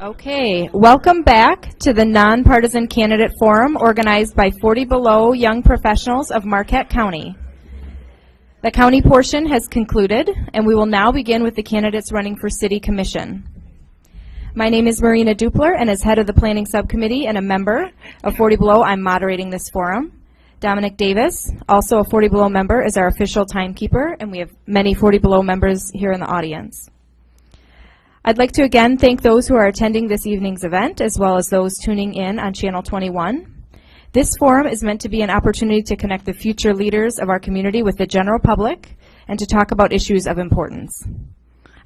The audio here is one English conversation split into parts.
Okay, welcome back to the Nonpartisan Candidate Forum organized by 40 Below Young Professionals of Marquette County. The county portion has concluded, and we will now begin with the candidates running for City Commission. My name is Marina Dupler, and as head of the Planning Subcommittee and a member of 40 Below, I'm moderating this forum. Dominic Davis, also a 40 Below member, is our official timekeeper, and we have many 40 Below members here in the audience. I'd like to again thank those who are attending this evening's event, as well as those tuning in on Channel 21. This forum is meant to be an opportunity to connect the future leaders of our community with the general public and to talk about issues of importance.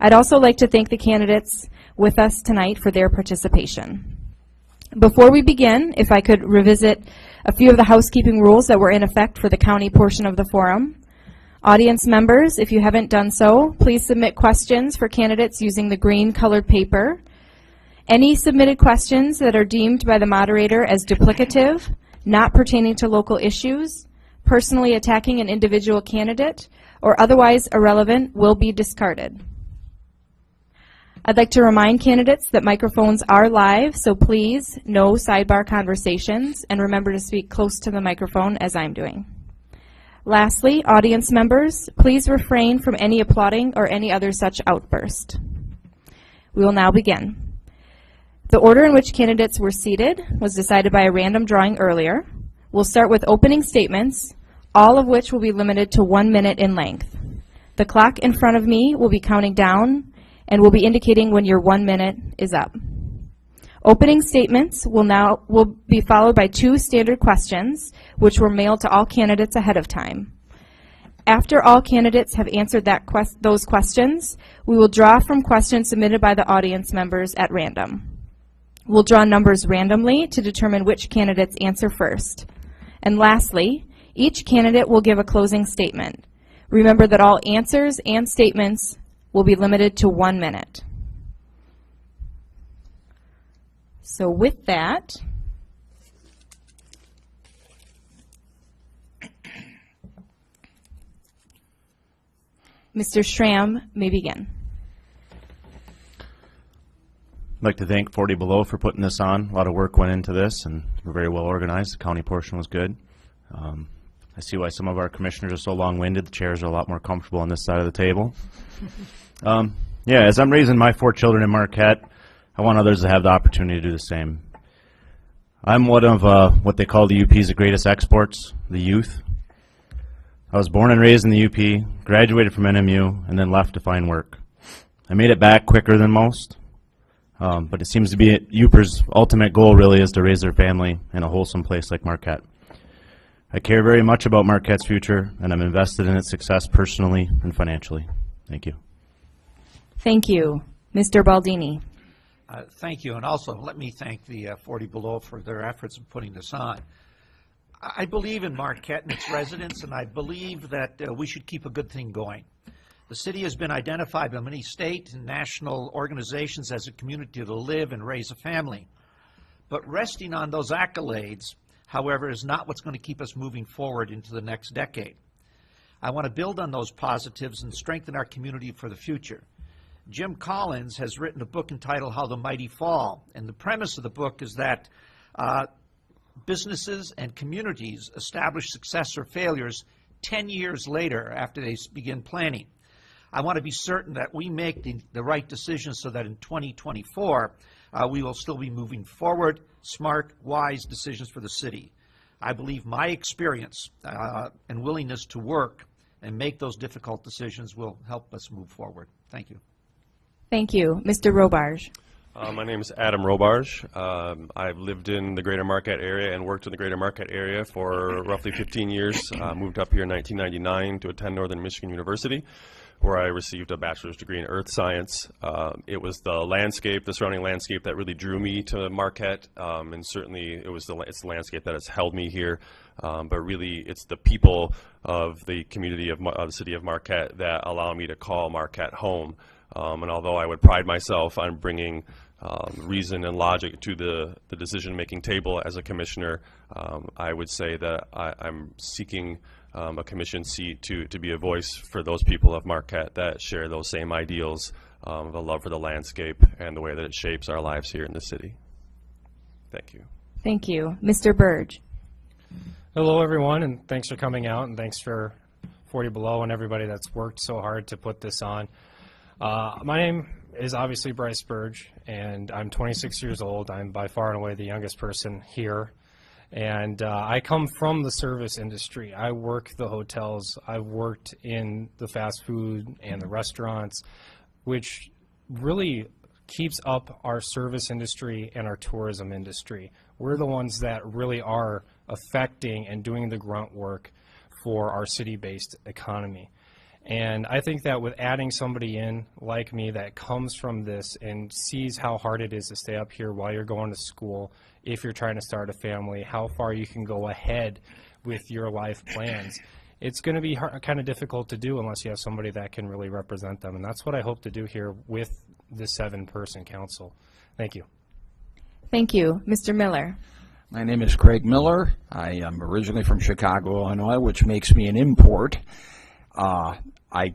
I'd also like to thank the candidates with us tonight for their participation. Before we begin, if I could revisit a few of the housekeeping rules that were in effect for the county portion of the forum. Audience members, if you haven't done so, please submit questions for candidates using the green colored paper. Any submitted questions that are deemed by the moderator as duplicative, not pertaining to local issues, personally attacking an individual candidate, or otherwise irrelevant will be discarded. I'd like to remind candidates that microphones are live, so please, no sidebar conversations, and remember to speak close to the microphone as I'm doing. Lastly, audience members, please refrain from any applauding or any other such outburst. We will now begin. The order in which candidates were seated was decided by a random drawing earlier. We'll start with opening statements, all of which will be limited to 1 minute in length. The clock in front of me will be counting down and will be indicating when your 1 minute is up. Opening statements will be followed by 2 standard questions, which were mailed to all candidates ahead of time. After all candidates have answered those questions, we will draw from questions submitted by the audience members at random. We'll draw numbers randomly to determine which candidates answer first. And lastly, each candidate will give a closing statement. Remember that all answers and statements will be limited to 1 minute. So with that, Mr. Schramm may begin. I'd like to thank 40 Below for putting this on. A lot of work went into this, and we're very well organized. The county portion was good. I see why some of our commissioners are so long-winded. The chairs are a lot more comfortable on this side of the table. Yeah, as I'm raising my 4 children in Marquette, I want others to have the opportunity to do the same. I'm one of what they call the UP's greatest exports, the youth. I was born and raised in the UP, graduated from NMU, and then left to find work. I made it back quicker than most, but it seems to be UPers' ultimate goal really is to raise their family in a wholesome place like Marquette. I care very much about Marquette's future, and I'm invested in its success personally and financially. Thank you. Thank you. Mr. Baldini. Thank you, and also let me thank the 40 Below for their efforts in putting this on. I believe in Marquette and its residents, and I believe that we should keep a good thing going. The city has been identified by many state and national organizations as a community to live and raise a family. But resting on those accolades, however, is not what's going to keep us moving forward into the next decade. I want to build on those positives and strengthen our community for the future. Jim Collins has written a book entitled How the Mighty Fall, and the premise of the book is that businesses and communities establish success or failures 10 years later after they begin planning. I want to be certain that we make the right decisions so that in 2024 we will still be moving forward, smart, wise decisions for the city. I believe my experience and willingness to work and make those difficult decisions will help us move forward. Thank you. Thank you. Mr. Robarge. My name is Adam Robarge. I've lived in the greater Marquette area and worked in the greater Marquette area for roughly 15 years. Moved up here in 1999 to attend Northern Michigan University, where I received a bachelor's degree in earth science. It was the landscape, the surrounding landscape, that really drew me to Marquette, and certainly it's the landscape that has held me here. But really, it's the people of the community of the city of Marquette that allow me to call Marquette home. And although I would pride myself on bringing reason and logic to the decision-making table as a commissioner, I would say that I'm seeking a commission seat to be a voice for those people of Marquette that share those same ideals of a love for the landscape and the way that it shapes our lives here in the city. Thank you. Thank you. Mr. Burge. Hello, everyone, and thanks for coming out, and thanks for 40 Below and everybody that's worked so hard to put this on. My name is obviously Bryce Burge, and I'm 26 years old. I'm by far and away the youngest person here, and I come from the service industry. I work the hotels. I've worked in the fast food and the restaurants, which really keeps up our service industry and our tourism industry. We're the ones that really are affecting and doing the grunt work for our city-based economy. And I think that with adding somebody in like me that comes from this and sees how hard it is to stay up here while you're going to school, if you're trying to start a family, how far you can go ahead with your life plans, it's going to be kind of difficult to do unless you have somebody that can really represent them. And that's what I hope to do here with the 7-person council. Thank you. Thank you. Mr. Miller. My name is Craig Miller. I am originally from Chicago, Illinois, which makes me an import. I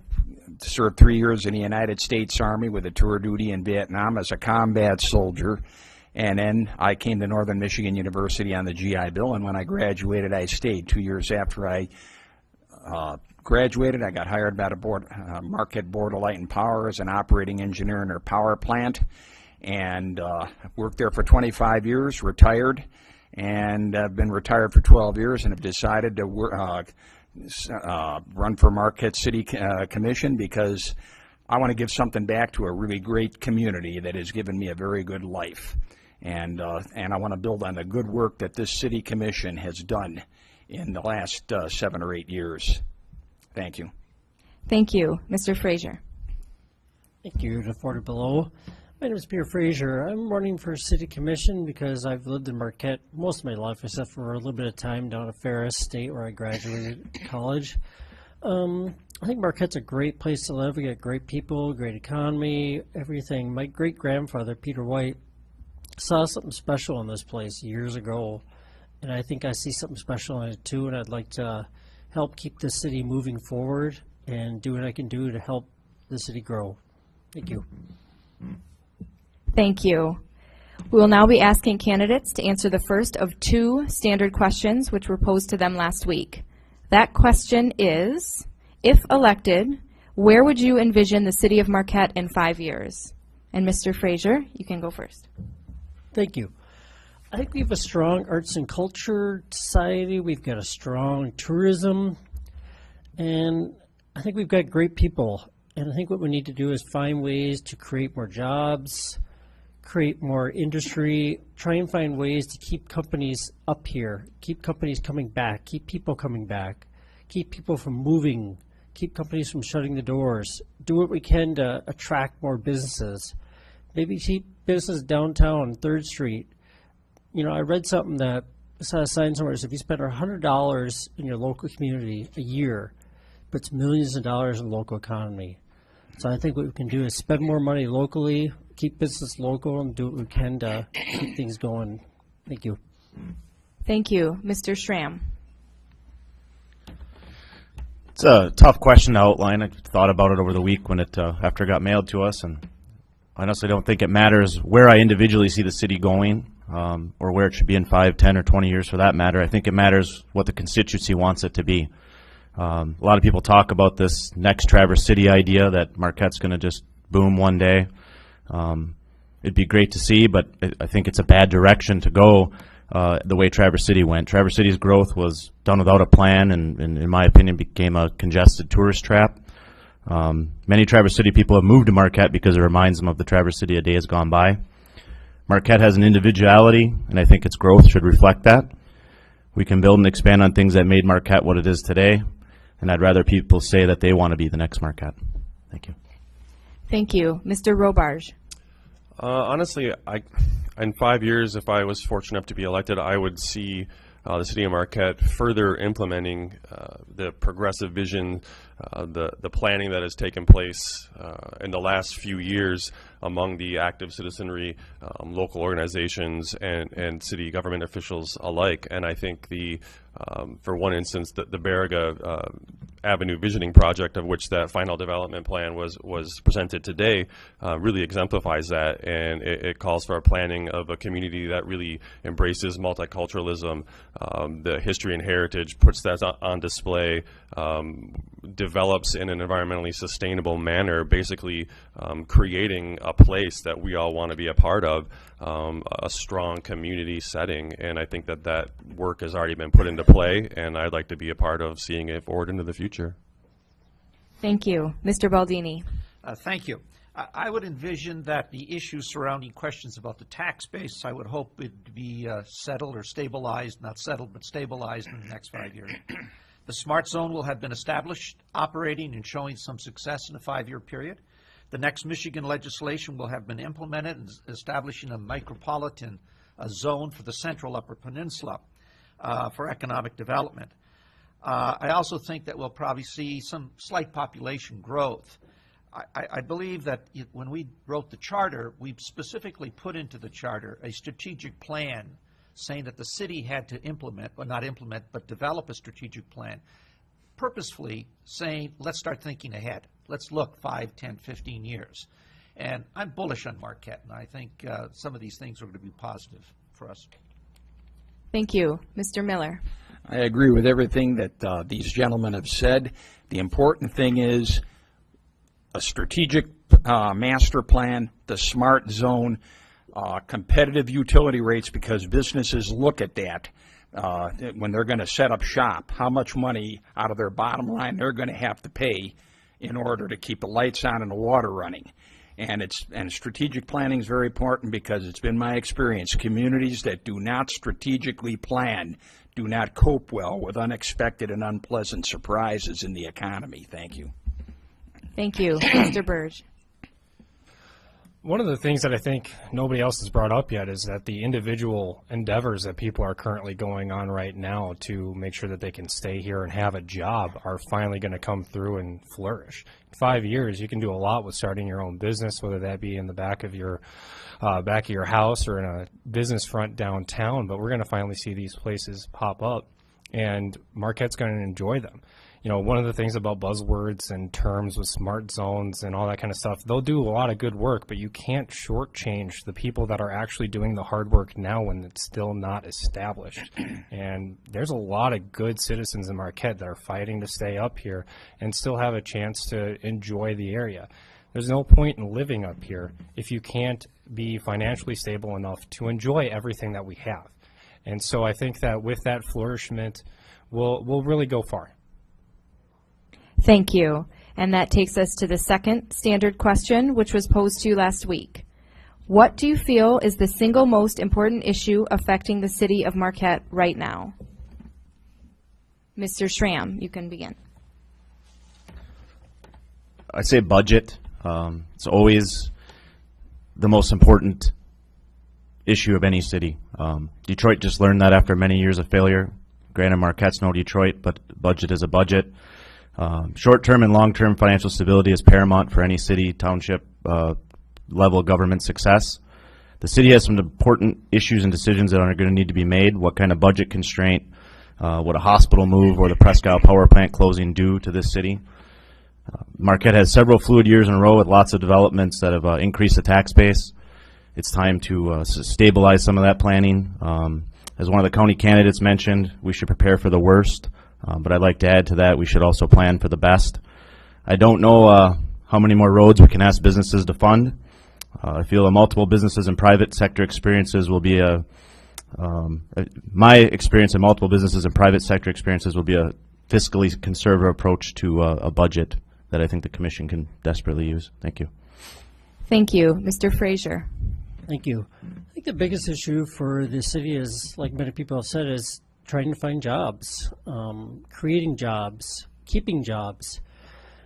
served 3 years in the United States Army with a tour duty in Vietnam as a combat soldier. And then I came to Northern Michigan University on the GI Bill, and when I graduated, I stayed. 2 years after I graduated, I got hired by the Marquette Board of Light and Power as an operating engineer in their power plant, and worked there for 25 years, retired, and I've been retired for 12 years and have decided to run for Marquette City Commission because I want to give something back to a really great community that has given me a very good life. And I want to build on the good work that this City Commission has done in the last 7 or 8 years. Thank you. Thank you. Mr. Frazier. Thank you to 40 Below. My name is Peter Frazier. I'm running for City Commission because I've lived in Marquette most of my life, except for a little bit of time down at Ferris State where I graduated college. I think Marquette's a great place to live. We got great people, great economy, everything. My great-grandfather, Peter White, saw something special in this place years ago, and I think I see something special in it too, and I'd like to help keep the city moving forward and do what I can do to help the city grow. Thank you. Thank you. We will now be asking candidates to answer the first of 2 standard questions which were posed to them last week. That question is, if elected, where would you envision the city of Marquette in 5 years? And Mr. Frazier, you can go first. Thank you. I think we have a strong arts and culture society. We've got a strong tourism. And I think we've got great people. And I think what we need to do is find ways to create more jobs, create more industry, try and find ways to keep companies up here, keep companies coming back, keep people coming back, keep people from moving, keep companies from shutting the doors, do what we can to attract more businesses. Maybe keep business downtown, 3rd Street. You know, I read something that saw a sign somewhere that said if you spend $100 in your local community a year, it puts millions of dollars in the local economy. So I think what we can do is spend more money locally, keep business local, and do what we can to keep things going. Thank you. Thank you. Mr. Schramm. It's a tough question to outline. I thought about it over the week when after it got mailed to us, and I honestly don't think it matters where I individually see the city going or where it should be in 5, 10, or 20 years for that matter. I think it matters what the constituency wants it to be. A lot of people talk about this next Traverse City idea that Marquette's going to just boom one day. It'd be great to see, but I think it's a bad direction to go the way Traverse City went. Traverse City's growth was done without a plan and in my opinion, became a congested tourist trap. Many Traverse City people have moved to Marquette because it reminds them of the Traverse City of days gone by. Marquette has an individuality, and I think its growth should reflect that. We can build and expand on things that made Marquette what it is today, and I'd rather people say that they want to be the next Marquette. Thank you. Thank you. Mr. Robarge. Honestly, in 5 years, if I was fortunate enough to be elected, I would see the city of Marquette further implementing the progressive vision, the planning that has taken place in the last few years among the active citizenry, local organizations, and city government officials alike. And I think for one instance, the Baraga Avenue Visioning Project, of which that final development plan was presented today, really exemplifies that, and it calls for a planning of a community that really embraces multiculturalism, the history and heritage, puts that on display, develops in an environmentally sustainable manner, basically creating a place that we all want to be a part of, a strong community setting. And I think that that work has already been put into play, and I'd like to be a part of seeing it forward into the future. Thank you. Mr. Baldini. Thank you. I would envision that the issues surrounding questions about the tax base, I would hope it'd be settled or stabilized, not settled, but stabilized in the next 5 years. The Smart Zone will have been established, operating, and showing some success in a 5-year period. The next Michigan legislation will have been implemented in establishing a micropolitan zone for the Central Upper Peninsula for economic development. I also think that we'll probably see some slight population growth. I believe that when we wrote the charter, we specifically put into the charter a strategic plan saying that the city had to implement, well, not implement, but develop a strategic plan, purposefully saying, let's start thinking ahead. Let's look 5, 10, 15 years. And I'm bullish on Marquette, and I think some of these things are going to be positive for us. Thank you. Mr. Miller. I agree with everything that these gentlemen have said. The important thing is a strategic master plan, the smart zone, competitive utility rates, because businesses look at that when they're going to set up shop, how much money out of their bottom line they're going to have to pay in order to keep the lights on and the water running. And strategic planning is very important, because it's been my experience, communities that do not strategically plan do not cope well with unexpected and unpleasant surprises in the economy. Thank you. Thank you. Mr. Burge. One of the things that I think nobody else has brought up yet is that the individual endeavors that people are currently going on right now to make sure that they can stay here and have a job are finally going to come through and flourish. In 5 years, you can do a lot with starting your own business, whether that be in the back of your house or in a business front downtown. But we're going to finally see these places pop up, and Marquette's going to enjoy them. You know, one of the things about buzzwords and terms with smart zones and all that kind of stuff, they'll do a lot of good work, but you can't shortchange the people that are actually doing the hard work now when it's still not established. And there's a lot of good citizens in Marquette that are fighting to stay up here and still have a chance to enjoy the area. There's no point in living up here if you can't be financially stable enough to enjoy everything that we have. And so I think that with that flourishment, we'll really go far. Thank you. And that takes us to the second standard question, which was posed to you last week. What do you feel is the single most important issue affecting the city of Marquette right now? Mr. Schramm, you can begin. I'd say budget. It's always the most important issue of any city. Detroit just learned that after many years of failure. Granted, Marquette's no Detroit, but budget is a budget. Short-term and long-term financial stability is paramount for any city, township, level government success. The city has some important issues and decisions that are going to need to be made. What kind of budget constraint would a hospital move or the Presque Isle power plant closing do to this city? Marquette has several fluid years in a row with lots of developments that have increased the tax base. It's time to stabilize some of that planning. As one of the county candidates mentioned, we should prepare for the worst. But I'd like to add to that, we should also plan for the best. I don't know how many more roads we can ask businesses to fund. I feel that multiple businesses and private sector experiences will be my experience in multiple businesses and private sector experiences will be a fiscally conservative approach to a budget that I think the Commission can desperately use. Thank you. Thank you. Mr. Frazier. Thank you. I think the biggest issue for the city is, like many people have said, is trying to find jobs, creating jobs, keeping jobs.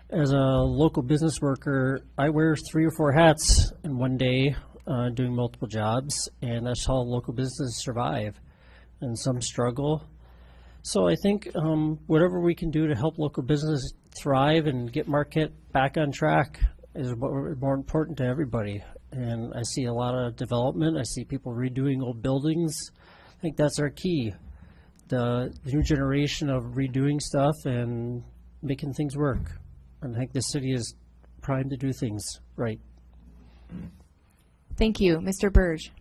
As a local business worker, I wear 3 or 4 hats in one day doing multiple jobs, and that's how local businesses survive. And some struggle. So I think whatever we can do to help local business thrive and get Marquette back on track is more important to everybody. And I see a lot of development. I see people redoing old buildings. I think that's our key. The new generation of redoing stuff and making things work. And I think the city is primed to do things right. Thank you. Mr. Burge.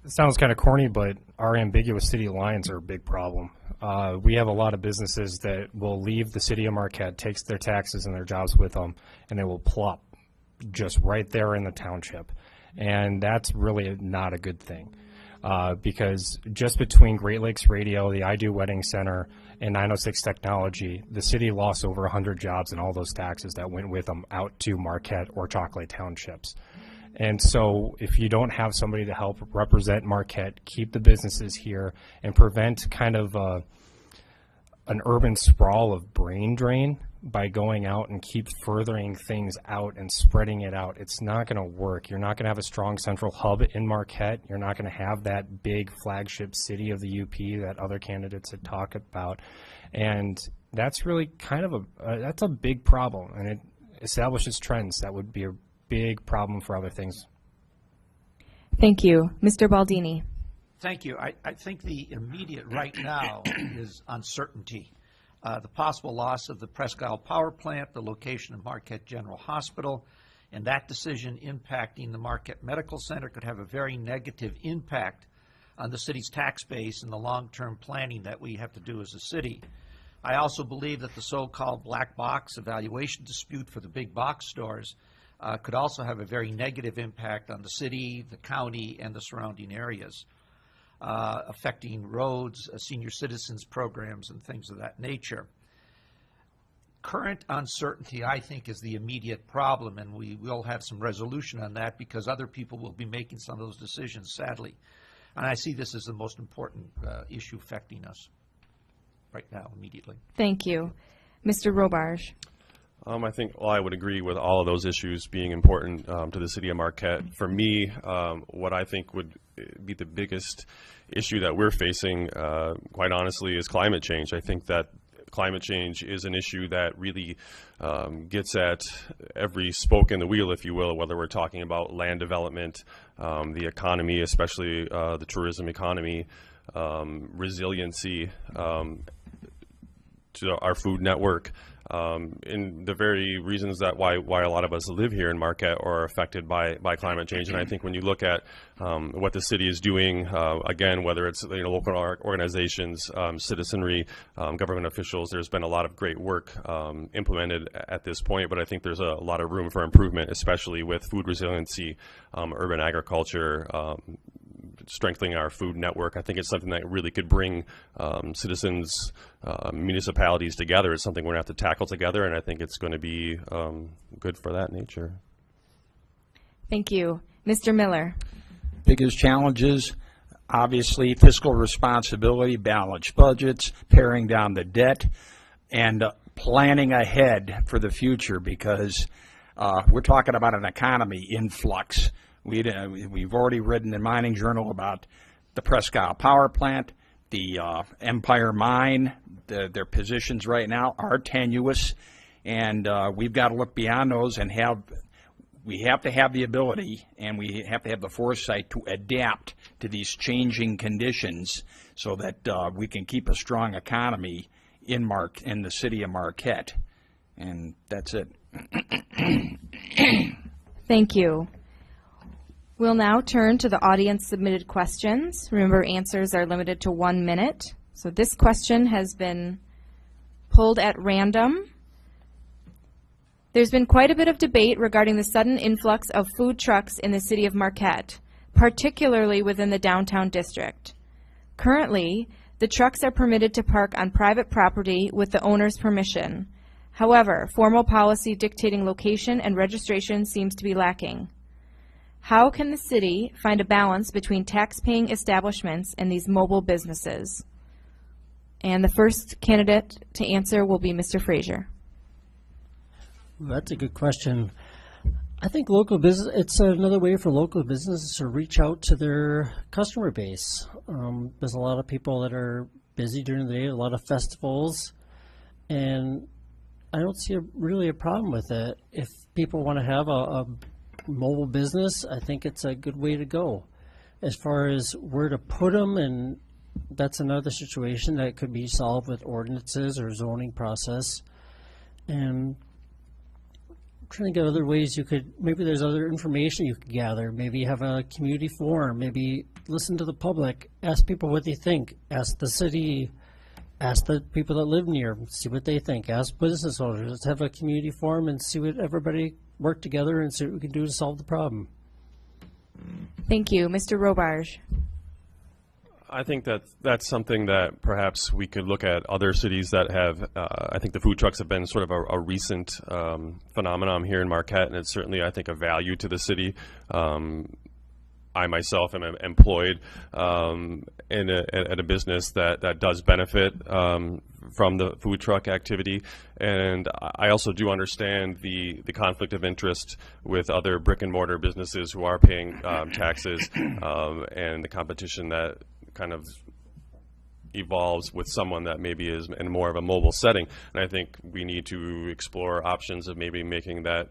It sounds kind of corny, but our ambiguous city lines are a big problem. We have a lot of businesses that will leave the city of Marquette, takes their taxes and their jobs with them, and they will plop just right there in the township. And that's really not a good thing. Because just between Great Lakes Radio, the I Do Wedding Center, and 906 Technology, the city lost over 100 jobs and all those taxes that went with them out to Marquette or Chocolate Townships. And so if you don't have somebody to help represent Marquette, keep the businesses here, and prevent kind of an urban sprawl of brain drain by going out and keep furthering things out and spreading it out, it's not going to work. You're not going to have a strong central hub in Marquette. You're not going to have that big flagship city of the UP that other candidates had talked about. And that's really kind of that's a big problem, and it establishes trends that would be a big problem for other things. Thank you. Mr. Baldini. Thank you. I think the immediate right now is uncertainty. The possible loss of the Presque Isle Power Plant, the location of Marquette General Hospital, and that decision impacting the Marquette Medical Center could have a very negative impact on the city's tax base and the long-term planning that we have to do as a city. I also believe that the so-called black box evaluation dispute for the big box stores could also have a very negative impact on the city, the county, and the surrounding areas, affecting roads, senior citizens programs, and things of that nature. Current uncertainty, I think, is the immediate problem, and we will have some resolution on that because other people will be making some of those decisions, sadly. And I see this as the most important issue affecting us right now, immediately. Thank you. Mr. Robarge. I think I would agree with all of those issues being important to the city of Marquette. For me, what I think would be the biggest issue that we're facing, quite honestly, is climate change. I think that climate change is an issue that really gets at every spoke in the wheel, if you will, whether we're talking about land development, the economy, especially the tourism economy, resiliency to our food network. In the very reasons that why a lot of us live here in Marquette are affected by climate change. And I think when you look at what the city is doing, again, whether it's local organizations, citizenry, government officials, there's been a lot of great work implemented at this point, but I think there's a lot of room for improvement, especially with food resiliency, urban agriculture, strengthening our food network. I think it's something that really could bring citizens, municipalities together. It's something we're going to have to tackle together, and I think it's going to be good for that nature. Thank you. Mr. Miller. Biggest challenges, obviously, fiscal responsibility, balanced budgets, paring down the debt, and planning ahead for the future, because we're talking about an economy in flux. We've already written in Mining Journal about the Presque Isle Power Plant, the Empire Mine. Their positions right now are tenuous, and we've got to look beyond those and we have to have the ability and we have to have the foresight to adapt to these changing conditions so that we can keep a strong economy in the city of Marquette. And that's it. Thank you. We'll now turn to the audience-submitted questions. Remember, answers are limited to 1 minute. So this question has been pulled at random. There's been quite a bit of debate regarding the sudden influx of food trucks in the city of Marquette, particularly within the downtown district. Currently, the trucks are permitted to park on private property with the owner's permission. However, formal policy dictating location and registration seems to be lacking. How can the city find a balance between tax-paying establishments and these mobile businesses? And the first candidate to answer will be Mr. Frazier. That's a good question. I think local business, it's another way for local businesses to reach out to their customer base. There's a lot of people that are busy during the day, a lot of festivals, and I don't see really a problem with it. If people want to have a mobile business, I think it's a good way to go. As far as where to put them and that's another situation that could be solved with ordinances or zoning process. And trying to get other ways you could, maybe there's other information you could gather, maybe have a community forum, maybe listen to the public, ask people what they think, ask the city, ask the people that live near, see what they think, ask business owners. Let's have a community forum and see what everybody work together and see what we can do to solve the problem. Thank you. Mr. Robarge. I think that that's something that perhaps we could look at other cities that have, I think the food trucks have been sort of a recent phenomenon here in Marquette, and it's certainly, I think, a value to the city. I myself am employed at a business that does benefit from the food truck activity, and I also do understand the conflict of interest with other brick and mortar businesses who are paying taxes and the competition that kind of evolves with someone that maybe is in more of a mobile setting. And I think we need to explore options of maybe making that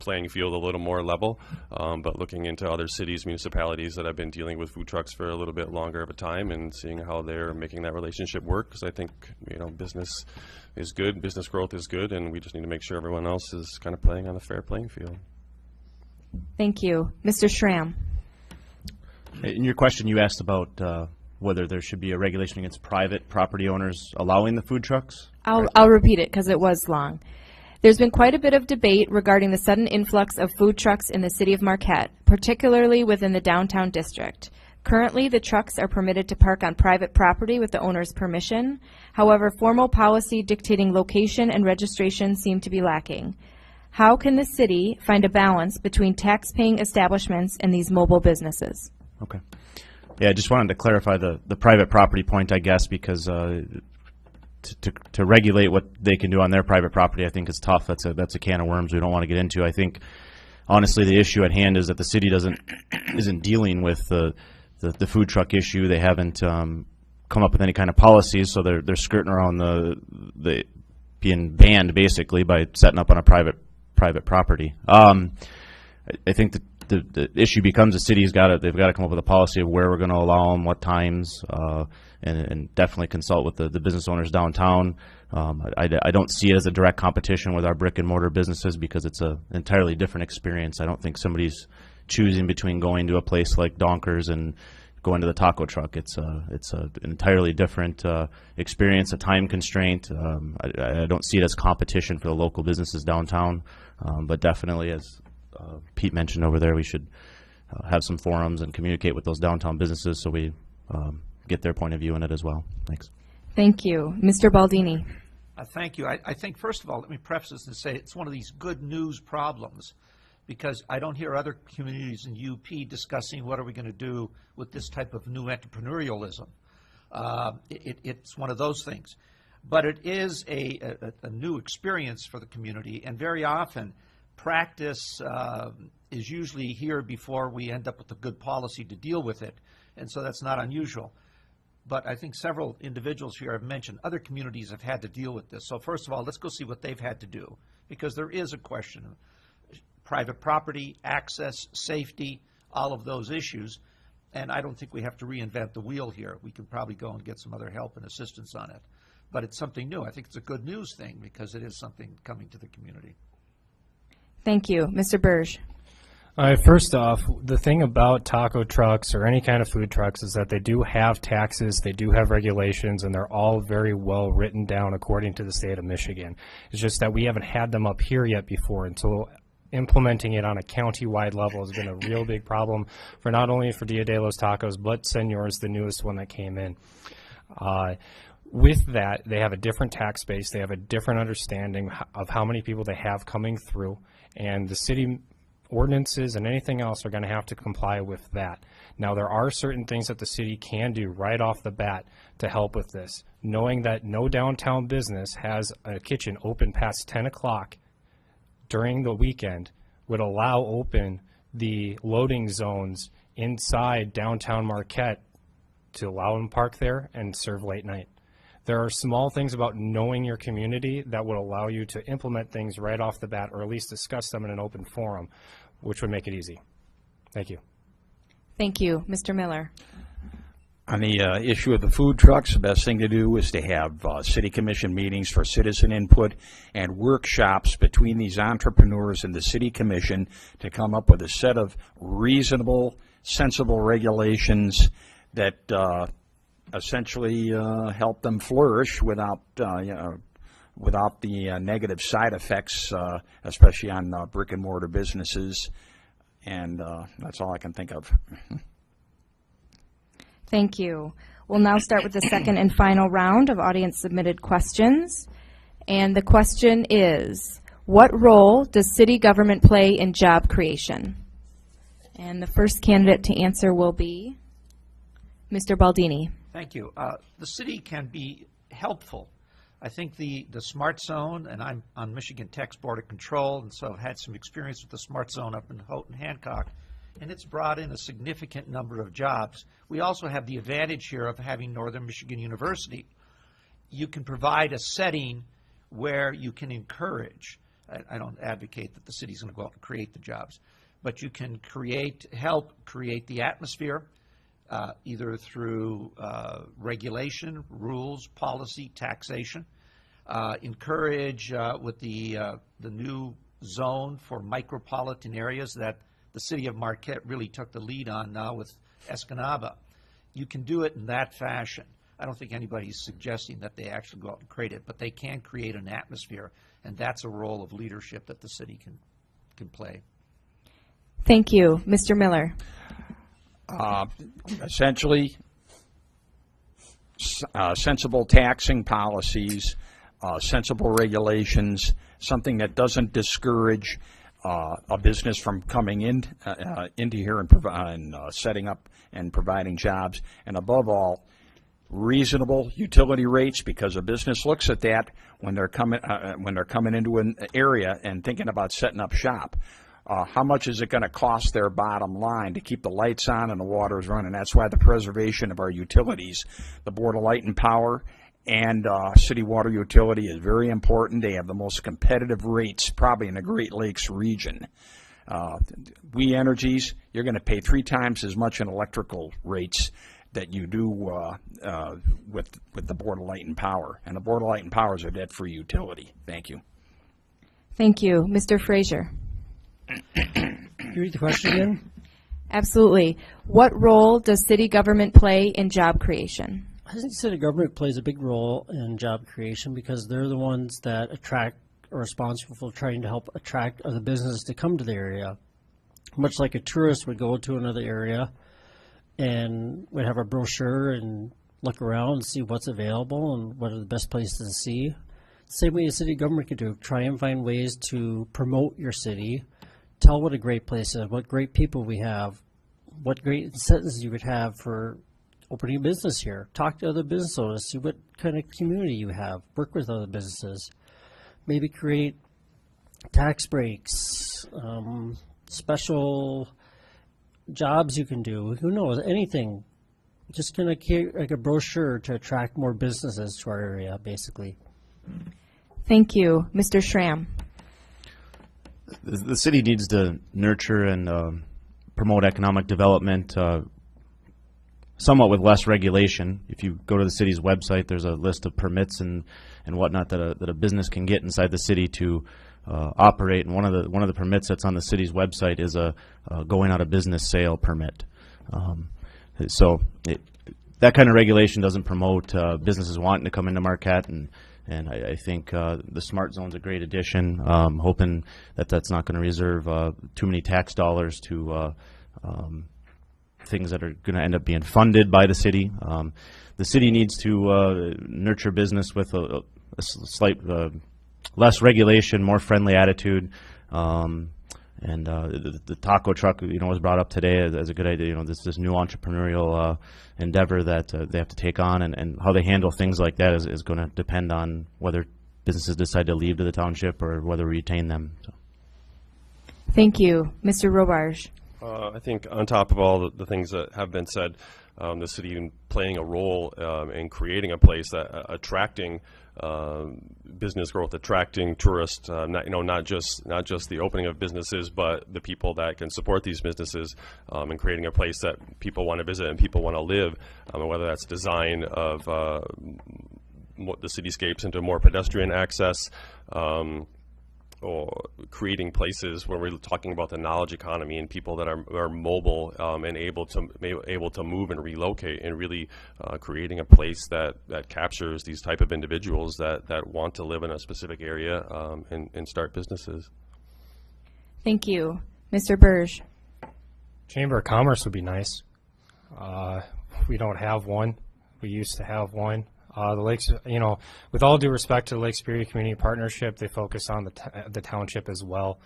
playing field a little more level, but looking into other cities, municipalities that have been dealing with food trucks for a little bit longer of a time and seeing how they're making that relationship work, because I think, you know, business is good, business growth is good, and we just need to make sure everyone else is kind of playing on a fair playing field. Thank you. Mr. Schramm. In your question, you asked about whether there should be a regulation against private property owners allowing the food trucks? I'll repeat it because it was long. There's been quite a bit of debate regarding the sudden influx of food trucks in the city of Marquette, particularly within the downtown district. Currently, the trucks are permitted to park on private property with the owner's permission. However, formal policy dictating location and registration seem to be lacking. How can the city find a balance between tax-paying establishments and these mobile businesses? Okay. Yeah, I just wanted to clarify the private property point, I guess, because to regulate what they can do on their private property, I think is tough. That's a can of worms we don't want to get into. I think, honestly, the issue at hand is that the city isn't dealing with the food truck issue. They haven't come up with any kind of policies, so they're skirting around the being banned basically by setting up on a private property. I think the issue becomes the city's they've got to come up with a policy of where we're going to allow them, what times, and definitely consult with the business owners downtown. I don't see it as a direct competition with our brick and mortar businesses because it's an entirely different experience. I don't think somebody's choosing between going to a place like Donkers and going to the taco truck. It's an entirely different experience, a time constraint. I don't see it as competition for the local businesses downtown, but definitely, as Pete mentioned over there, we should have some forums and communicate with those downtown businesses so we get their point of view in it as well. Thanks. Thank you. Mr. Baldini. Thank you. I think, first of all, let me preface this and say it's one of these good news problems, because I don't hear other communities in UP discussing what are we going to do with this type of new entrepreneurialism. It's one of those things. But it is a new experience for the community, and very often practice is usually here before we end up with a good policy to deal with it, and so that's not unusual. But I think several individuals here have mentioned other communities have had to deal with this. So first of all, let's go see what they've had to do, because there is a question of private property, access, safety, all of those issues, and I don't think we have to reinvent the wheel here. We can probably go and get some other help and assistance on it. But it's something new. I think it's a good news thing because it is something coming to the community. Thank you. Mr. Burge. First off, the thing about taco trucks or any kind of food trucks is that they do have taxes, they do have regulations, and they're all very well written down according to the state of Michigan. It's just that we haven't had them up here yet before, and so implementing it on a county-wide level has been a real big problem for not only for Dia de los Tacos, but Senor's, the newest one that came in. With that, they have a different tax base, they have a different understanding of how many people they have coming through, and the city ordinances and anything else are going to have to comply with that. Now, there are certain things that the city can do right off the bat to help with this. Knowing that no downtown business has a kitchen open past 10 o'clock during the weekend would allow open the loading zones inside downtown Marquette to allow them to park there and serve late night. There are small things about knowing your community that would allow you to implement things right off the bat, or at least discuss them in an open forum, which would make it easy. Thank you. Thank you. Mr. Miller. On the issue of the food trucks, the best thing to do is to have city commission meetings for citizen input and workshops between these entrepreneurs and the city commission to come up with a set of reasonable, sensible regulations that essentially help them flourish without without the negative side effects, especially on brick and mortar businesses. And that's all I can think of. Thank you. We'll now start with the second and final round of audience-submitted questions. And the question is, what role does city government play in job creation? And the first candidate to answer will be Mr. Baldini. Thank you. The city can be helpful. I think the Smart Zone, and I'm on Michigan Tech's Board of Control, and so I've had some experience with the Smart Zone up in Houghton Hancock, and it's brought in a significant number of jobs. We also have the advantage here of having Northern Michigan University. You can provide a setting where you can encourage. I don't advocate that the city's going to go out and create the jobs, but you can help create the atmosphere, either through regulation, rules, policy, taxation. Encourage with the new zone for micropolitan areas that the city of Marquette really took the lead on now with Escanaba. You can do it in that fashion. I don't think anybody's suggesting that they actually go out and create it, but they can create an atmosphere, and that's a role of leadership that the city can play. Thank you. Mr. Miller. Essentially, sensible taxing policies, sensible regulations, something that doesn't discourage a business from coming into here and setting up and providing jobs, and above all, reasonable utility rates, because a business looks at that when they're coming into an area and thinking about setting up shop. How much is it going to cost their bottom line to keep the lights on and the waters running? That's why the preservation of our utilities, the Board of Light and Power and City Water Utility, is very important. They have the most competitive rates probably in the Great Lakes region. We Energies, you're going to pay 3 times as much in electrical rates that you do with the Board of Light and Power. And the Board of Light and Power is a debt-free utility. Thank you. Thank you. Mr. Frazier. Can you read the question again? Absolutely. What role does city government play in job creation? I think city government plays a big role in job creation because they're the ones that are responsible for trying to help attract other businesses to come to the area. Much like a tourist would go to another area and would have a brochure and look around and see what's available and what are the best places to see. Same way a city government can do. Try and find ways to promote your city, tell what a great place is, what great people we have, what great incentives you would have for opening a business here. Talk to other business owners, see what kind of community you have, work with other businesses. Maybe create tax breaks, special jobs you can do. Who knows, anything. Just kind of like a brochure to attract more businesses to our area, basically. Thank you. Mr. Schramm. The city needs to nurture and promote economic development somewhat with less regulation. If you go to the city's website, there's a list of permits and whatnot that a business can get inside the city to operate. And one of the permits that's on the city's website is a going out of business sale permit. That kind of regulation doesn't promote businesses wanting to come into Marquette, and I think the Smart Zone's a great addition. Hoping that that's not going to reserve too many tax dollars to things that are going to end up being funded by the city. The city needs to nurture business with a slight less regulation, more friendly attitude. And the taco truck, was brought up today as a good idea. This new entrepreneurial endeavor that they have to take on, and how they handle things like that is going to depend on whether businesses decide to leave to the township or whether we retain them. So. Thank you. Mr. Robarge. I think on top of all the things that have been said, the city playing a role in creating a place that attracting business growth, attracting tourists, not just the opening of businesses, but the people that can support these businesses, and creating a place that people want to visit and people want to live, and whether that's design of the cityscapes into more pedestrian access, or creating places where we're talking about the knowledge economy and people that are mobile, and able to move and relocate, and really creating a place that captures these type of individuals that want to live in a specific area, and start businesses. Thank you. Mr. Burge. Chamber of Commerce would be nice. We don't have one. We used to have one. The Lakes, with all due respect to the Lake Superior Community Partnership, they focus on the township as well.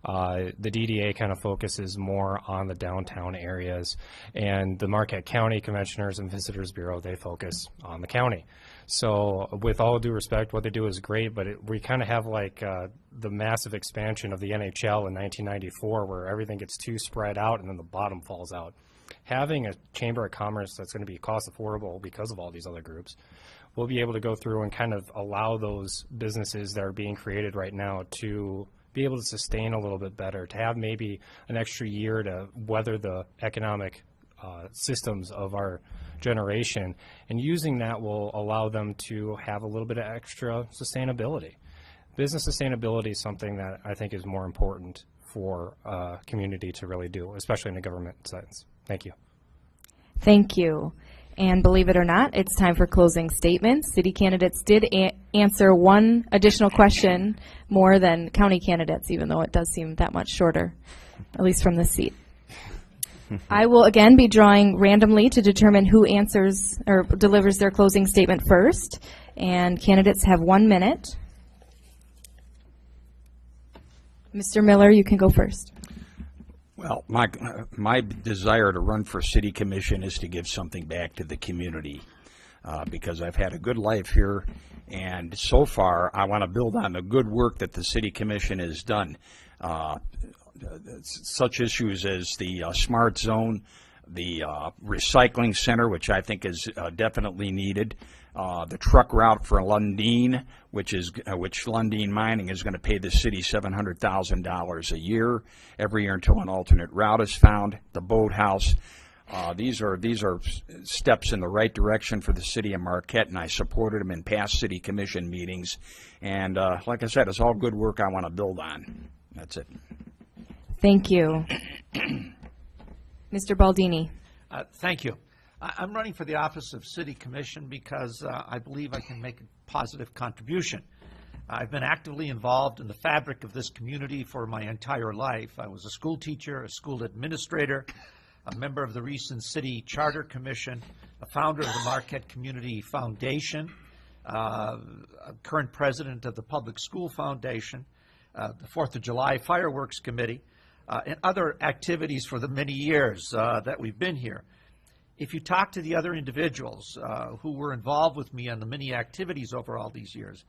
The DDA kind of focuses more on the downtown areas, and the Marquette County Commissioners and Visitors Bureau, they focus on the county. So with all due respect, what they do is great, but we kind of have like the massive expansion of the NHL in 1994, where everything gets too spread out and then the bottom falls out. Having a Chamber of Commerce that's going to be cost affordable because of all these other groups, we'll be able to go through and kind of allow those businesses that are being created right now to be able to sustain a little bit better, to have maybe an extra year to weather the economic systems of our generation, and using that will allow them to have a little bit of extra sustainability. Business sustainability is something that I think is more important for a community to really do, especially in the government sense. Thank you. Thank you. And believe it or not, it's time for closing statements. City candidates did answer one additional question more than county candidates, even though it does seem that much shorter, at least from this seat. I will again be drawing randomly to determine who answers or delivers their closing statement first, and candidates have 1 minute. Mr. Miller, you can go first. Well, my desire to run for city commission is to give something back to the community, because I've had a good life here, and so far I want to build on the good work that the city commission has done. Such issues as the smart zone, the recycling center, which I think is definitely needed, the truck route for Lundin, which Lundin Mining is going to pay the city $700,000 a year every year until an alternate route is found. The boathouse. These are steps in the right direction for the city of Marquette, and I supported them in past city commission meetings. And like I said, it's all good work I want to build on. That's it. Thank you. Mr. Baldini. Thank you. I'm running for the office of City Commission because I believe I can make a positive contribution. I've been actively involved in the fabric of this community for my entire life. I was a school teacher, a school administrator, a member of the recent City Charter Commission, a founder of the Marquette Community Foundation, a current president of the Public School Foundation, the 4th of July Fireworks Committee, and other activities for the many years that we've been here. If you talk to the other individuals who were involved with me on the many activities over all these years,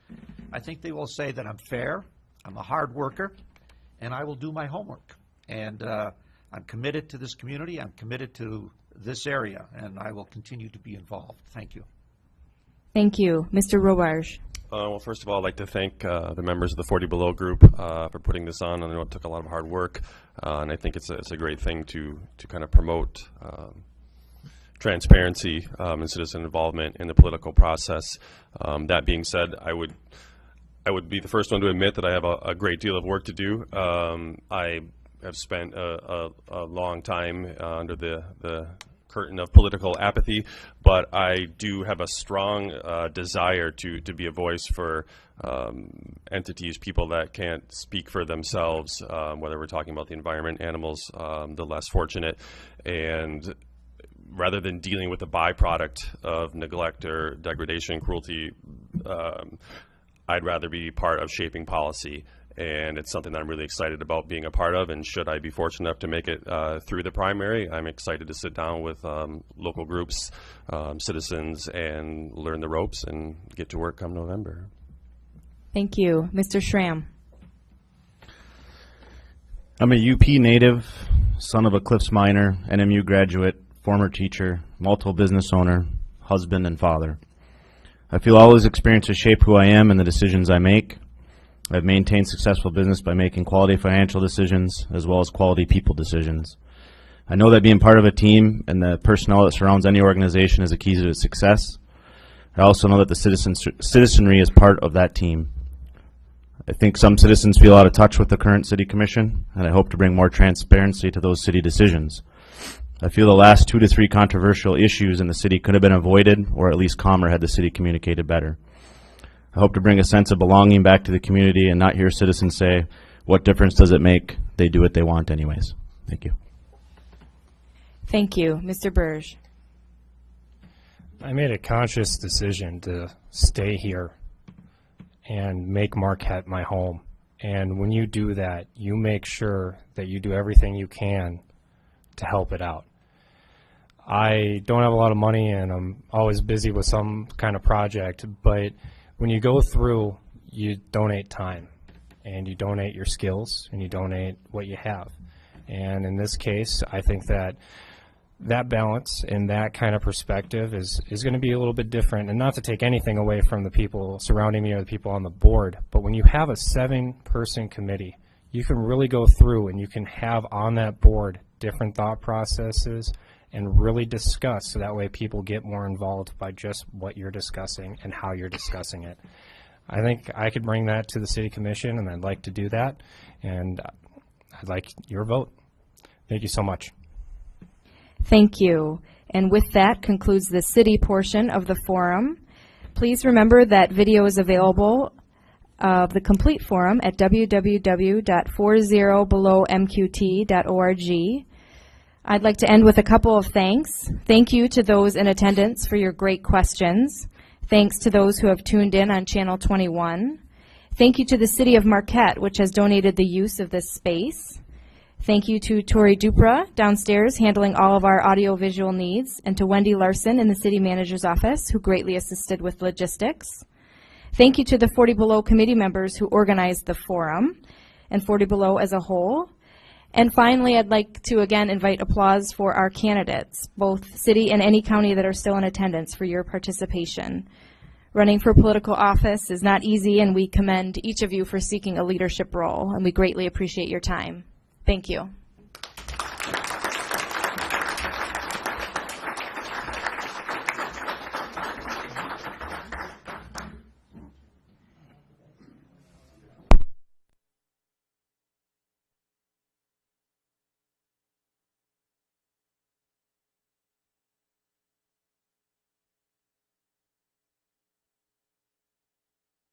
I think they will say that I'm fair, I'm a hard worker, and I will do my homework. And I'm committed to this community, I'm committed to this area, and I will continue to be involved. Thank you. Thank you. Mr. Robarge. Well, first of all, I'd like to thank the members of the 40 Below group for putting this on. I know it took a lot of hard work, and I think it's a great thing to kind of promote transparency and citizen involvement in the political process. That being said, I would be the first one to admit that I have a great deal of work to do. I have spent a long time under the curtain of political apathy, but I do have a strong desire to be a voice for entities, people that can't speak for themselves, whether we're talking about the environment, animals, the less fortunate, and rather than dealing with the byproduct of neglect or degradation, cruelty, I'd rather be part of shaping policy. And it's something that I'm really excited about being a part of, and should I be fortunate enough to make it through the primary, I'm excited to sit down with local groups, citizens, and learn the ropes and get to work come November. Thank you. Mr. Schramm. I'm a UP native, son of a Cliffs miner, NMU graduate, former teacher, multiple business owner, husband, and father. I feel all these experiences shape who I am and the decisions I make. I've maintained successful business by making quality financial decisions as well as quality people decisions. I know that being part of a team and the personnel that surrounds any organization is a key to its success. I also know that the citizenry is part of that team. I think some citizens feel out of touch with the current city commission, and I hope to bring more transparency to those city decisions. I feel the last 2 to 3 controversial issues in the city could have been avoided or at least calmer had the city communicated better. I hope to bring a sense of belonging back to the community and not hear citizens say, what difference does it make? They do what they want anyways. Thank you. Thank you. Mr. Burge. I made a conscious decision to stay here and make Marquette my home. And when you do that, you make sure that you do everything you can to help it out. I don't have a lot of money and I'm always busy with some kind of project, but when you go through, you donate time and you donate your skills and you donate what you have. And in this case, I think that that balance and that kind of perspective is going to be a little bit different, and not to take anything away from the people surrounding me or the people on the board, but when you have a 7-person committee, you can really go through and you can have on that board different thought processes and really discuss, so that way people get more involved by just what you're discussing and how you're discussing it. I think I could bring that to the City Commission, and I'd like to do that, and I'd like your vote. Thank you so much. Thank you. And with that concludes the city portion of the forum. Please remember that video is available of the complete forum at www.40belowmqt.org. I'd like to end with a couple of thanks. Thank you to those in attendance for your great questions. Thanks to those who have tuned in on Channel 21. Thank you to the City of Marquette, which has donated the use of this space. Thank you to Tori Dupra downstairs handling all of our audio-visual needs, and to Wendy Larson in the City Manager's office who greatly assisted with logistics. Thank you to the 40 Below committee members who organized the forum and 40 Below as a whole. And finally, I'd like to again invite applause for our candidates, both city and any county that are still in attendance, for your participation. Running for political office is not easy, and we commend each of you for seeking a leadership role, and we greatly appreciate your time. Thank you.